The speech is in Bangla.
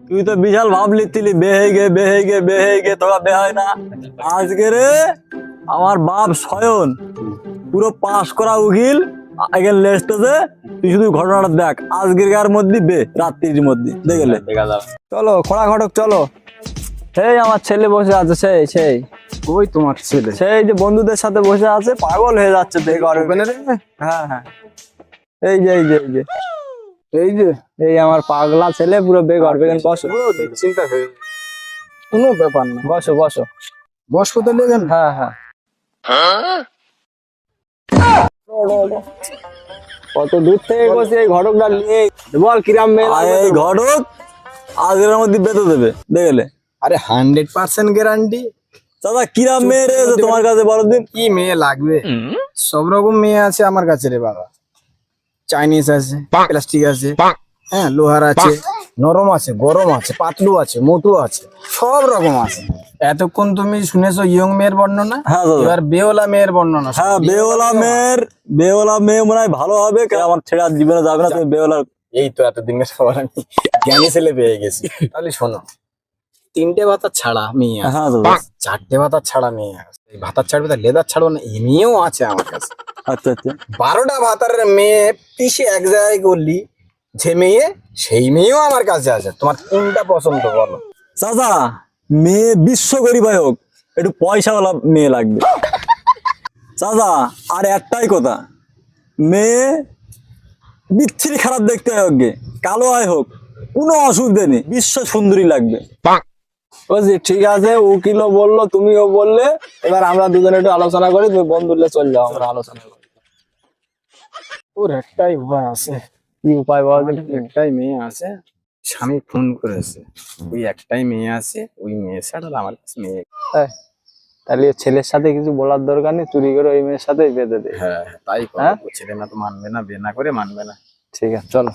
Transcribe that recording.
তুই তো বিশাল ভাব লিখতিলি বে তোরা বে হয় না। আজকে রে আমার বাপ স্বয়ন পুরো পাস করা উকিল আগে লেস্টেছে। তুই শুধু ঘটনাটা দেখ, আজকের মধ্যে বে, রাত্রির মধ্যে দেখলে দেখা যাবে। চলো খোড়া ঘটক চলো। সেই আমার ছেলে বসে আছে, সেই ওই তোমার ছেলে সেই যে বন্ধুদের সাথে বসে আছে, পাগল হয়ে যাচ্ছে দেখো। হ্যাঁ হ্যাঁ, এই যে এই আমার পাগলা ছেলে পুরো বেঘর বেগন। বসো, চিন্তা হয়ে কোনো ব্যাপার না, বসো বসো। বস কোথায় লেগেন। হ্যাঁ হ্যাঁ, কত দূর থেকে বসে এই ঘটকটা নিয়ে বল কিরাম মেয়ে আর এই ঘটক আজকের মধ্যে বেঁধে দেবে দেখলে। আরে 100% গ্যারান্টি। দাদা কিরাম মেয়ে রে তোমার কাছে বলো দিন। কি মেয়ে লাগবে? সব রকম মেয়ে আছে আমার কাছে রে বাবা। চাইনিজ আছে, প্লাস্টিক আছে, হ্যাঁ লোহার আছে, নরম আছে, গরম আছে, পাতলু আছে, মোটু আছে, সব রকম আছে। এতক্ষণ তুমি শুনেছো ইয়ং মেয়ের বর্ণনা, হ্যাঁ দাদা। এবার বেওলা মেয়ের বর্ণনা। হ্যাঁ বেওলা মেয়ে মনে হয় ভালো হবে, কারণ আমার ছেড়ে আর জীবনে যাবে না। তুমি বেওলা এই তো এতদিনের সবার আমি জ্ঞানী ছেলে পেয়ে গেছি। তাহলে শোনো, 3টে ভাতা ছাড়া মেয়ে আছে, হ্যাঁ দাদা। 4টে ভাতা ছাড়া মেয়ে আছে। এই ভাতার ছাড়বে তা লেদার ছাড়বো না, এই মেয়েও আছে আমার কাছে। আচ্ছা আচ্ছা 12টা ভাতার মেয়ে পিসে এক জায়গায় করলি, যে মেয়ে সেই মেয়েও আমার কাছে আছে। তোমার কোনটা পছন্দ বলো? চাচা, মেয়ে বিশ্ব গরিবাই হোক, একটু পয়সাওয়ালা মেয়ে লাগবে চাচা। আর একটাই কথা, মেয়ে বিচ্ছিরি খারাপ দেখতে হয় হোক গে, কালো আয় হোক, কোনো অসুবিধা নেই, বিশ্ব সুন্দরী লাগবে। বলছি ঠিক আছে, উকিলও বললো তুমিও বললে, এবার আমরা দুজনে একটু আলোচনা করি। তুমি বন্ধুলে চল যাও, আমরা আলোচনা করি। ওর একটাই উপায় আছে, কি উপায় বল দেখি? একটাই মেয়ে আছে, স্বামী ফোন করেছে, ওই একটাই মেয়ে আছে, ওই মেয়ে ছাড়া আমার কাছে মেয়ে। তাহলে ছেলের সাথে কিছু বলার দরকার নেই, চুরি করে ওই মেয়ের সাথে বেঁধে দে। হ্যাঁ তাই হ্যাঁ? করবো। ছেলে না তো মানবে না, বিয়ে না করে মানবে না। ঠিক আছে চলো।